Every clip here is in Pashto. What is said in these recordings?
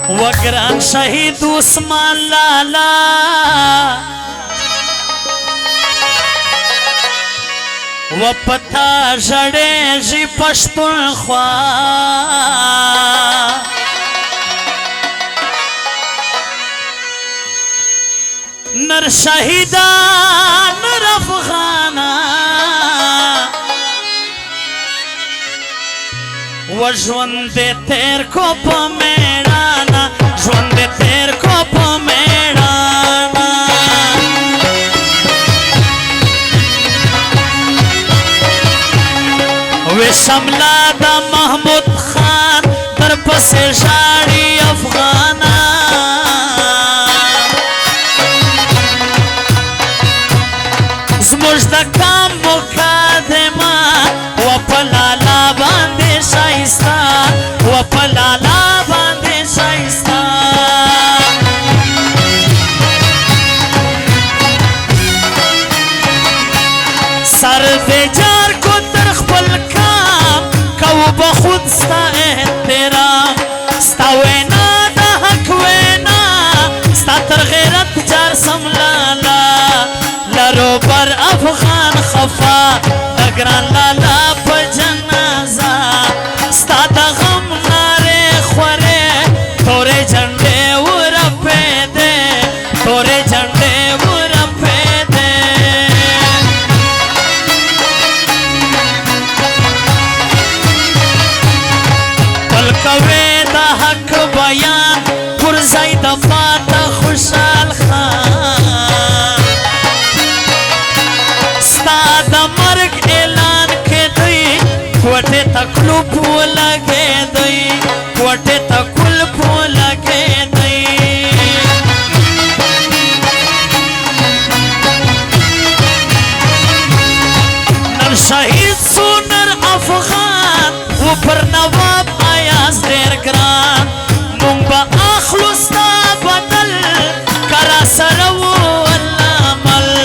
वग्रान शहीद उस्मान लाला व पता जड़े जी पश्तूनख्वा नर शहीदा नर अफगाना व ژوندे तेर को पमेड़ाना ژوندे तेर को पमेड़ाना वे शमला दा महमूद खान तर पसे जाड़ी अफगाना زموږ د کام مقدمه و په لالا باندې شایسته و په لالا باندې شایسته سر دې جار کو تر خپل کام کو به خود ستا احترام ستا وینا د حق وینا ستا تر غیرت جار سم لالا لرو بر افغان خفا دگران لالا پا جنازا ستا دا غم نارے خورے تورے جھنڈے ورا پیدے تورے جھنڈے ورا پیدے پلکوے دا حق بیان پرزائی دا فاتا خوشحال خان دا مرگ اعلان کے دئی کوٹے تک کلپ لگے دئی کوٹے تک کلپ لگے دئی نر شہید سونر افغان و پر نواب آیاز دیر گران مونگ با اخلصتا بدل کرا سرو اللامل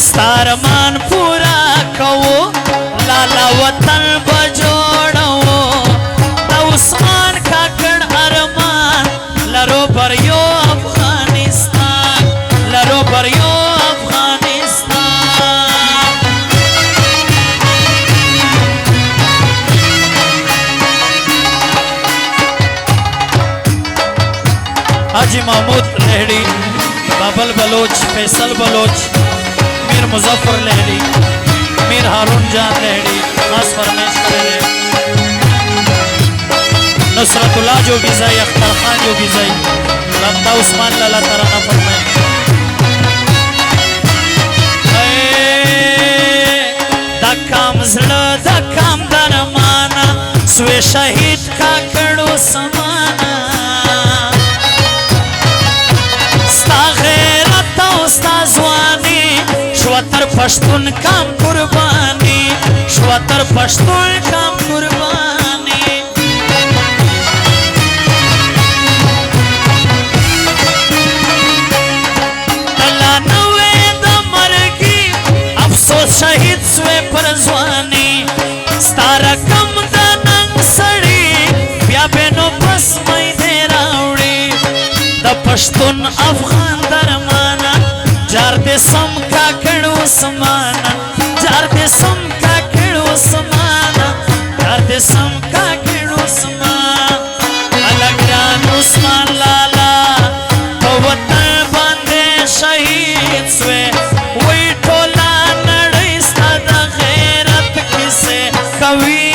ستارمان پورا لالا وطن بجوڑو دا عثمان کاکڑ ارمان لرو بریو افغانستان لرو بریو افغانستان حاجی محمود لہڑی بابل بلوچ فیصل بلوچ میر مظفر لہڑی میر ہارون جان لہڑی خاص فرمیش کرے نصرت اللہ جو گزائی اختر خان جو گزائی رمضا عثمان لالا ترانہ فرمائے دا کام زڑا دا کام درمانا سوے شہید کا کڑو سمانا ستا غیرت و ستا زوانی شوتر پشتون کام قربانی شوتر پشتون کام قربانی اللہ نوے دا مرگی افسوس شہید سوے پر زوانی ستارا کم دا ننگ سڑی بیا بینو پس مئی دے راوڑی دا پشتون افغان درمانا جار دے سم کا کڑو سمانا جار دے سم کا کڑو سمانا جار دے سم کا کڑو سمانا الگران عثمان لالا تو وطن باندے شہید سوے وی ٹولا نڑی ستا دا غیرت کسے کوی